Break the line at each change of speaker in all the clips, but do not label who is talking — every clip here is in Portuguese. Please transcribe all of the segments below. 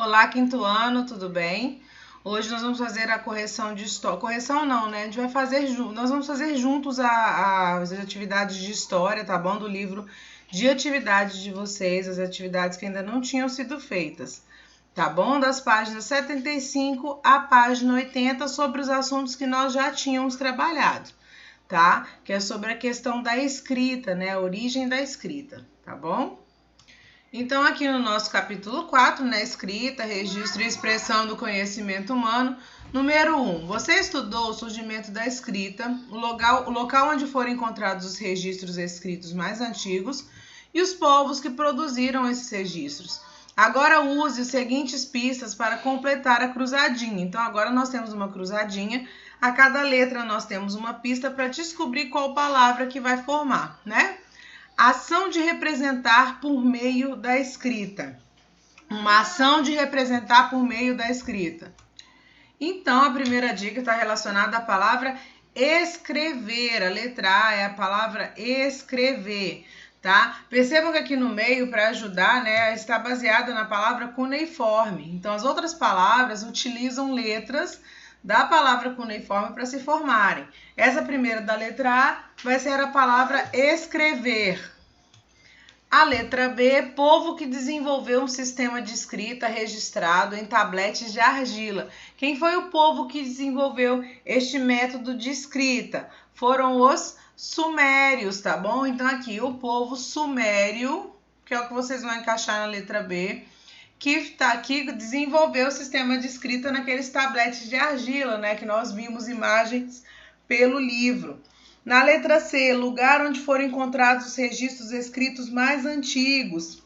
Olá, quinto ano, tudo bem? Hoje nós vamos fazer a correção de história. Correção não, né? A gente vai fazer nós vamos fazer juntos as atividades de história, tá bom? Do livro de atividades de vocês, as atividades que ainda não tinham sido feitas, tá bom? Das páginas 75 à página 80, sobre os assuntos que nós já tínhamos trabalhado, tá? Que é sobre a questão da escrita, né? A origem da escrita, tá bom? Então, aqui no nosso capítulo 4, né, escrita, registro e expressão do conhecimento humano, número 1, você estudou o surgimento da escrita, o local onde foram encontrados os registros escritos mais antigos e os povos que produziram esses registros. Agora use as seguintes pistas para completar a cruzadinha. Então, agora nós temos uma cruzadinha, a cada letra nós temos uma pista para descobrir qual palavra que vai formar, né? Ação de representar por meio da escrita. Uma ação de representar por meio da escrita. Então, a primeira dica está relacionada à palavra escrever. A letra A é a palavra escrever, tá? Percebam que aqui no meio, para ajudar, né, está baseada na palavra cuneiforme. Então, as outras palavras utilizam letras da palavra cuneiforme para se formarem. Essa primeira da letra A vai ser a palavra escrever. A letra B, povo que desenvolveu um sistema de escrita registrado em tabletes de argila. Quem foi o povo que desenvolveu este método de escrita? Foram os sumérios, tá bom? Então aqui o povo sumério, que é o que vocês vão encaixar na letra B, que desenvolveu o sistema de escrita naqueles tabletes de argila, né, que nós vimos imagens pelo livro. Na letra C, lugar onde foram encontrados os registros escritos mais antigos.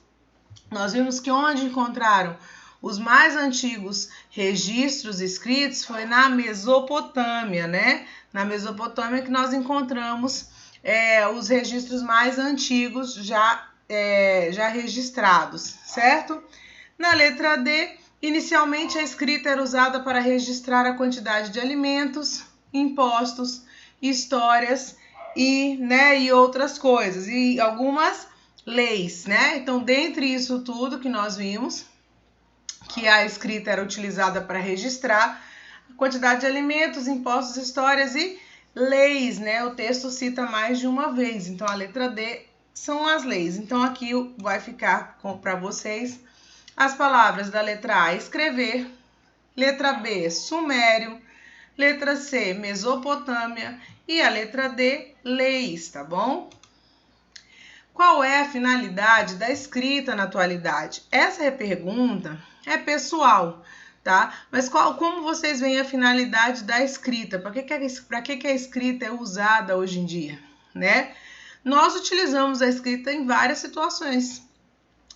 Nós vimos que onde encontraram os mais antigos registros escritos foi na Mesopotâmia, né? Na Mesopotâmia que nós encontramos os registros mais antigos já registrados, certo? Na letra D, inicialmente a escrita era usada para registrar a quantidade de alimentos, impostos, histórias e outras coisas, e algumas leis, né? Então, dentre isso tudo que nós vimos, que a escrita era utilizada para registrar a quantidade de alimentos, impostos, histórias e leis, né? O texto cita mais de uma vez, então a letra D são as leis. Então, aqui vai ficar para vocês as palavras da letra A, escrever, letra B, sumério, letra C, Mesopotâmia e a letra D, leis, tá bom? Qual é a finalidade da escrita na atualidade? Essa pergunta é pessoal, tá? Mas como vocês veem a finalidade da escrita? Para que a escrita é usada hoje em dia, né? Nós utilizamos a escrita em várias situações.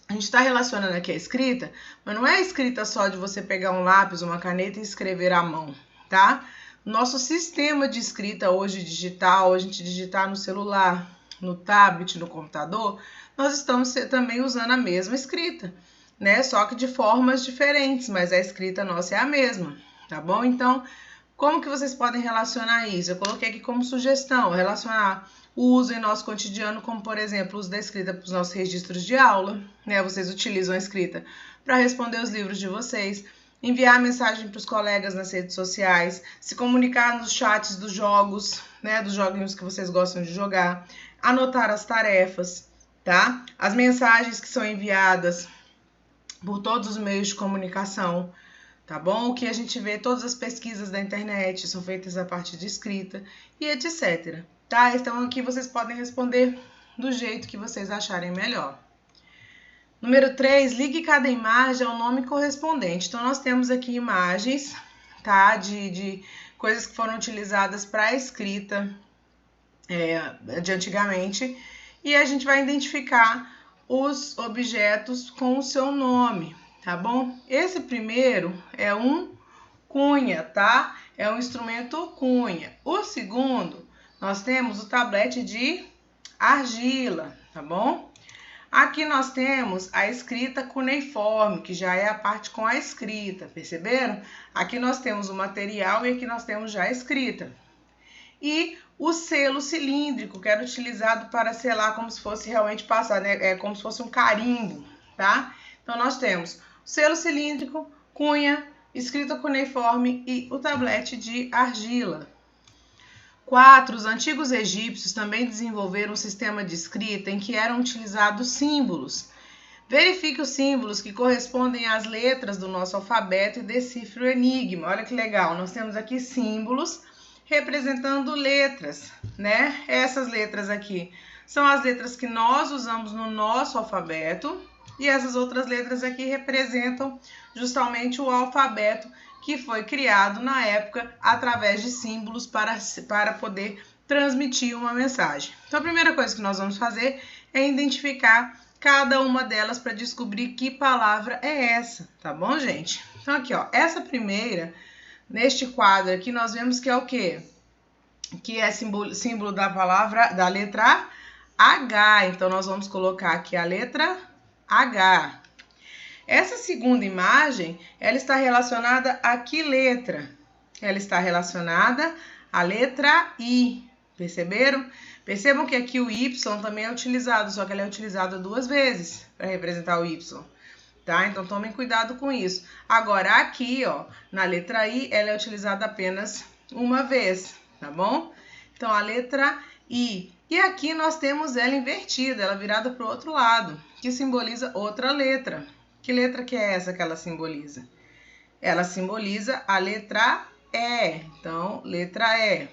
A gente está relacionando aqui a escrita, mas não é a escrita só de você pegar um lápis, uma caneta e escrever à mão, tá? Nosso sistema de escrita hoje digital, a gente digitar no celular, no tablet, no computador, nós estamos também usando a mesma escrita, né? Só que de formas diferentes, mas a escrita nossa é a mesma, tá bom? Então, como que vocês podem relacionar isso? Eu coloquei aqui como sugestão, relacionar o uso em nosso cotidiano, como por exemplo, o uso da escrita para os nossos registros de aula, né? Vocês utilizam a escrita para responder os livros de vocês, enviar mensagem para os colegas nas redes sociais, se comunicar nos chats dos jogos, né? Dos joguinhos que vocês gostam de jogar, anotar as tarefas, tá? As mensagens que são enviadas por todos os meios de comunicação, tá bom? O que a gente vê, todas as pesquisas da internet são feitas a partir de escrita e etc. Tá? Então aqui vocês podem responder do jeito que vocês acharem melhor. Número 3, ligue cada imagem ao nome correspondente. Então nós temos aqui imagens, tá? De coisas que foram utilizadas para a escrita de antigamente, e a gente vai identificar os objetos com o seu nome, tá bom? Esse primeiro é um cunha, tá? É um instrumento cunha. O segundo, nós temos o tablete de argila, tá bom? Aqui nós temos a escrita cuneiforme, que já é a parte com a escrita, perceberam? Aqui nós temos o material e aqui nós temos já a escrita. E o selo cilíndrico, que era utilizado para selar como se fosse realmente passar, né? É como se fosse um carimbo, tá? Então, nós temos selo cilíndrico, cunha, escrita cuneiforme e o tablete de argila. 4. Os antigos egípcios também desenvolveram um sistema de escrita em que eram utilizados símbolos. Verifique os símbolos que correspondem às letras do nosso alfabeto e decifre o enigma. Olha que legal, nós temos aqui símbolos representando letras, né? Essas letras aqui são as letras que nós usamos no nosso alfabeto e essas outras letras aqui representam justamente o alfabeto que foi criado na época através de símbolos para poder transmitir uma mensagem. Então, a primeira coisa que nós vamos fazer é identificar cada uma delas para descobrir que palavra é essa, tá bom, gente? Então, aqui, ó, essa primeira, neste quadro aqui, nós vemos que é o quê? Que é símbolo da palavra, da letra H. Então, nós vamos colocar aqui a letra H. Essa segunda imagem, ela está relacionada a que letra? Ela está relacionada à letra I. Perceberam? Percebam que aqui o Y também é utilizado, só que ele é utilizado 2 vezes para representar o Y. Tá? Então, tomem cuidado com isso. Agora, aqui, ó, na letra I, ela é utilizada apenas uma vez, tá bom? Então, a letra I. E aqui nós temos ela invertida, ela virada para o outro lado, que simboliza outra letra. Que letra que é essa que ela simboliza? Ela simboliza a letra E. Então, letra E.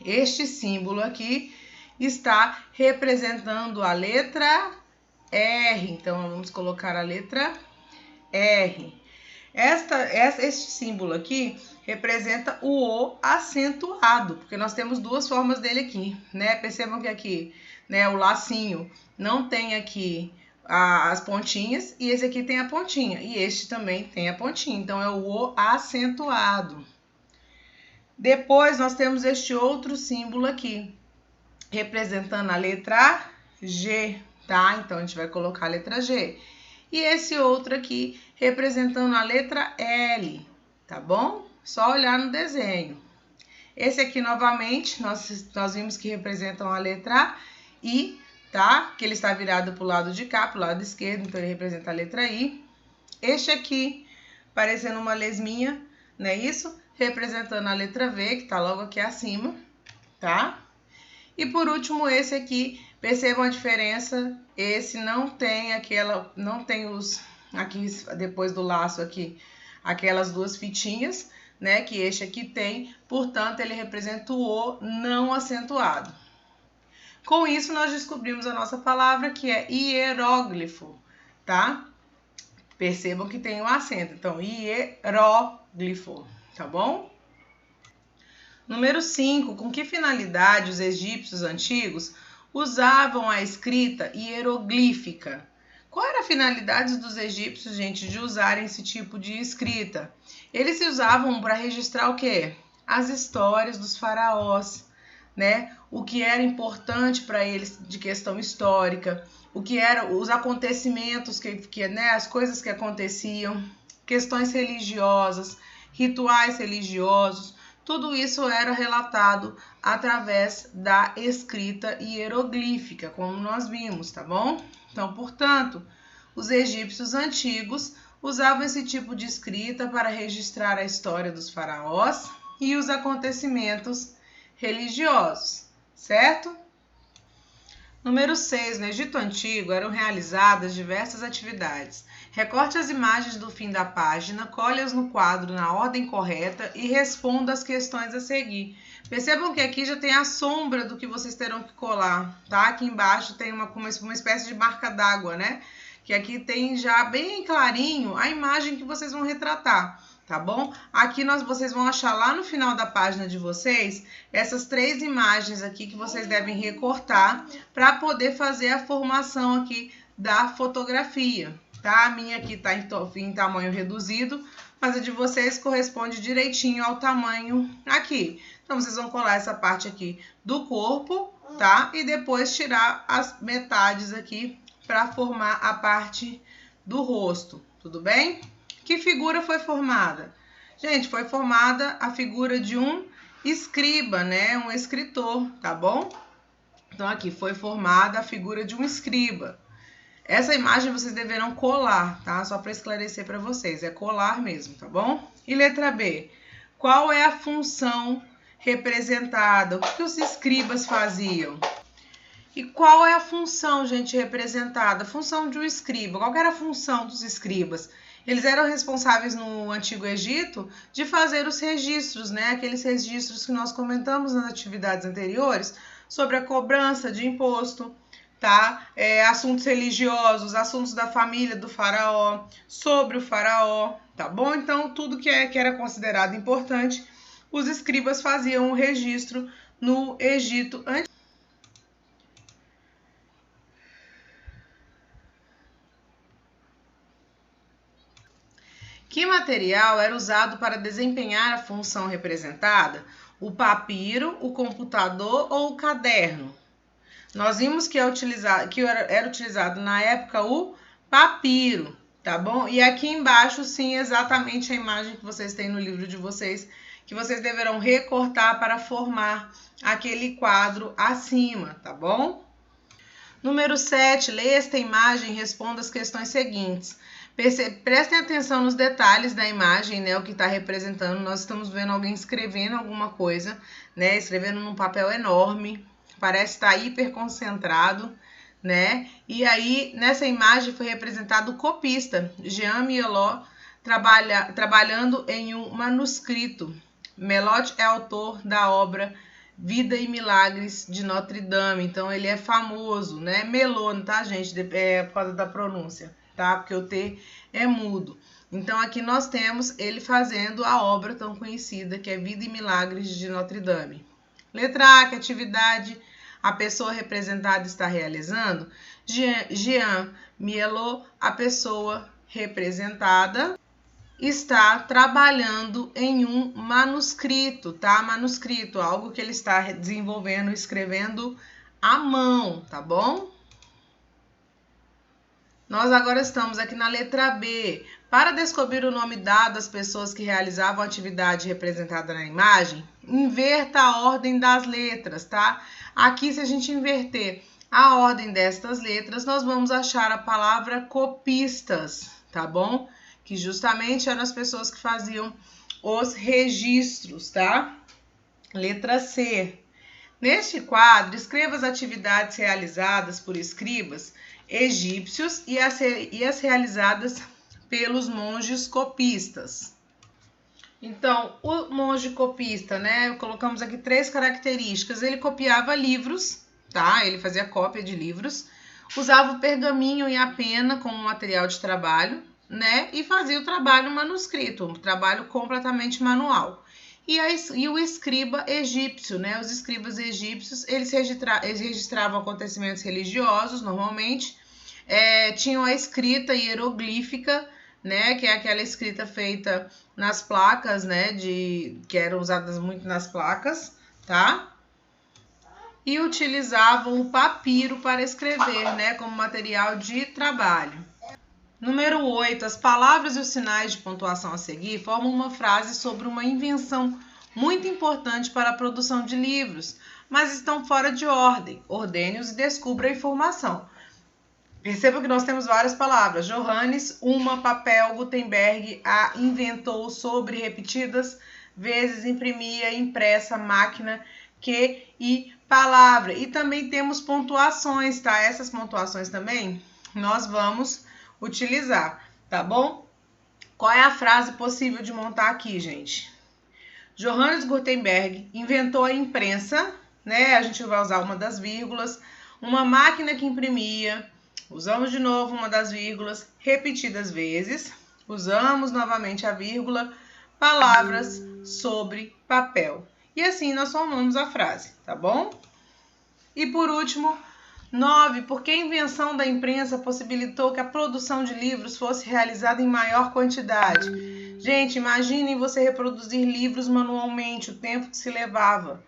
Este símbolo aqui está representando a letra R. Então, vamos colocar a letra R. Este símbolo aqui representa o O acentuado, porque nós temos 2 formas dele aqui, né? Percebam que aqui, né, o lacinho não tem aqui as pontinhas e esse aqui tem a pontinha e este também tem a pontinha, então é o O acentuado. Depois nós temos este outro símbolo aqui, representando a letra G, tá? Então a gente vai colocar a letra G. E esse outro aqui representando a letra L, tá bom? Só olhar no desenho. Esse aqui novamente, nós vimos que representam a letra I, tá? Que ele está virado para o lado de cá, para o lado esquerdo, então ele representa a letra I. Este aqui, parecendo uma lesminha, não é isso? Representando a letra V, que está logo aqui acima, tá? E por último, esse aqui, percebam a diferença, esse não tem aquela, não tem os, aqui depois do laço aqui, aquelas 2 fitinhas, né? Que este aqui tem, portanto, ele representa o O não acentuado. Com isso, nós descobrimos a nossa palavra, que é hieróglifo, tá? Percebam que tem um acento, então, hieróglifo, tá bom? Número 5. Com que finalidade os egípcios antigos usavam a escrita hieroglífica? Qual era a finalidade dos egípcios, gente, de usarem esse tipo de escrita? Eles se usavam para registrar o quê? As histórias dos faraós, né? O que era importante para eles de questão histórica, o que eram os acontecimentos, né, as coisas que aconteciam, questões religiosas, rituais religiosos, tudo isso era relatado através da escrita hieroglífica, como nós vimos, tá bom? Então, portanto, os egípcios antigos usavam esse tipo de escrita para registrar a história dos faraós e os acontecimentos religiosos, certo? Número 6. No Egito Antigo eram realizadas diversas atividades. Recorte as imagens do fim da página, colhe-as no quadro na ordem correta e responda as questões a seguir. Percebam que aqui já tem a sombra do que vocês terão que colar, tá? Aqui embaixo tem uma espécie de marca d'água, né? Que aqui tem já bem clarinho a imagem que vocês vão retratar, tá bom? Aqui vocês vão achar lá no final da página de vocês essas 3 imagens aqui que vocês devem recortar para poder fazer a formação aqui da fotografia, tá? A minha aqui tá em tamanho reduzido, mas a de vocês corresponde direitinho ao tamanho aqui. Então, vocês vão colar essa parte aqui do corpo, tá? E depois tirar as metades aqui para formar a parte do rosto, tudo bem? Que figura foi formada? Gente, foi formada a figura de um escriba, né? Um escritor, tá bom? Então, aqui foi formada a figura de um escriba. Essa imagem vocês deverão colar, tá? Só para esclarecer para vocês, é colar mesmo, tá bom? E letra B, qual é a função representada? O que os escribas faziam? E qual é a função, gente, representada? A função de um escriba. Qual era a função dos escribas? Eles eram responsáveis no Antigo Egito de fazer os registros, né? Aqueles registros que nós comentamos nas atividades anteriores sobre a cobrança de imposto, tá? Assuntos religiosos, assuntos da família do faraó, sobre o faraó, tá bom? Então, tudo que era considerado importante, os escribas faziam o registro no Egito antes. Que material era usado para desempenhar a função representada? O papiro, o computador ou o caderno? Nós vimos que era utilizado na época o papiro, tá bom? E aqui embaixo, sim, exatamente a imagem que vocês têm no livro de vocês, que vocês deverão recortar para formar aquele quadro acima, tá bom? Número 7, leia esta imagem e responda as questões seguintes. Prestem atenção nos detalhes da imagem, né, o que está representando. Nós estamos vendo alguém escrevendo alguma coisa, né, escrevendo num papel enorme, parece estar hiper concentrado, né, e aí nessa imagem foi representado o copista, Jean Mielot, trabalhando em um manuscrito. Mielot é autor da obra Vida e Milagres de Notre Dame, então ele é famoso, né, Melon, tá, gente, por causa da pronúncia, tá, porque o T é mudo. Então aqui nós temos ele fazendo a obra tão conhecida que é Vida e Milagres de Notre Dame. Letra A, que atividade a pessoa representada está realizando? Jean Mielot, a pessoa representada, está trabalhando em um manuscrito, tá? Manuscrito, algo que ele está desenvolvendo, escrevendo à mão, tá bom? Nós agora estamos aqui na letra B. Para descobrir o nome dado às pessoas que realizavam a atividade representada na imagem, inverta a ordem das letras, tá? Aqui, se a gente inverter a ordem destas letras, nós vamos achar a palavra copistas, tá bom? Que justamente eram as pessoas que faziam os registros, tá? Letra C. Neste quadro, escreva as atividades realizadas por escribas egípcios e as realizadas pelos monges copistas. Então, o monge copista, né? Colocamos aqui 3 características. Ele copiava livros, tá? Ele fazia cópia de livros, usava o pergaminho e a pena como material de trabalho, né? E fazia o trabalho manuscrito, um trabalho completamente manual. E o escriba egípcio, né? Os escribas egípcios, eles registravam acontecimentos religiosos, normalmente. Tinham a escrita hieroglífica, né? Que é aquela escrita feita nas placas, né? Que eram usadas muito nas placas, tá? E utilizavam o papiro para escrever, né? Como material de trabalho. Número 8. As palavras e os sinais de pontuação a seguir formam uma frase sobre uma invenção muito importante para a produção de livros, mas estão fora de ordem. Ordene-os e descubra a informação. Perceba que nós temos várias palavras. Johannes, uma, papel, Gutenberg, a, inventou, sobre, repetidas vezes, imprimia, impressa, máquina, que e palavra. E também temos pontuações, tá? Essas pontuações também nós vamos utilizar, tá bom? Qual é a frase possível de montar aqui, gente? Johannes Gutenberg inventou a imprensa, né? A gente vai usar uma das vírgulas, uma máquina que imprimia, usamos de novo uma das vírgulas, repetidas vezes, usamos novamente a vírgula, palavras sobre papel. E assim nós formamos a frase, tá bom? E por último, 9. Porque a invenção da imprensa possibilitou que a produção de livros fosse realizada em maior quantidade. Gente, imaginem você reproduzir livros manualmente, o tempo que se levava,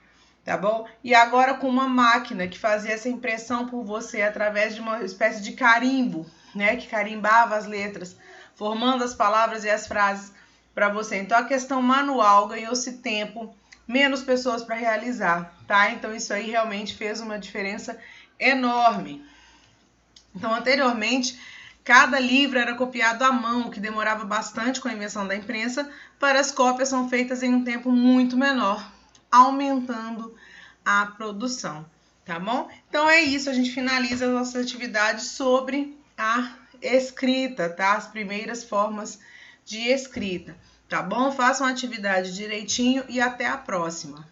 tá bom? E agora com uma máquina que fazia essa impressão por você através de uma espécie de carimbo, né? Que carimbava as letras, formando as palavras e as frases para você. Então a questão manual ganhou-se tempo, menos pessoas para realizar, tá? Então isso aí realmente fez uma diferença enorme. Então, anteriormente, cada livro era copiado à mão, o que demorava bastante com a invenção da imprensa. Para as cópias são feitas em um tempo muito menor, aumentando a produção, tá bom? Então é isso, a gente finaliza as nossas atividades sobre a escrita, tá? As primeiras formas de escrita, tá bom? Façam a atividade direitinho e até a próxima.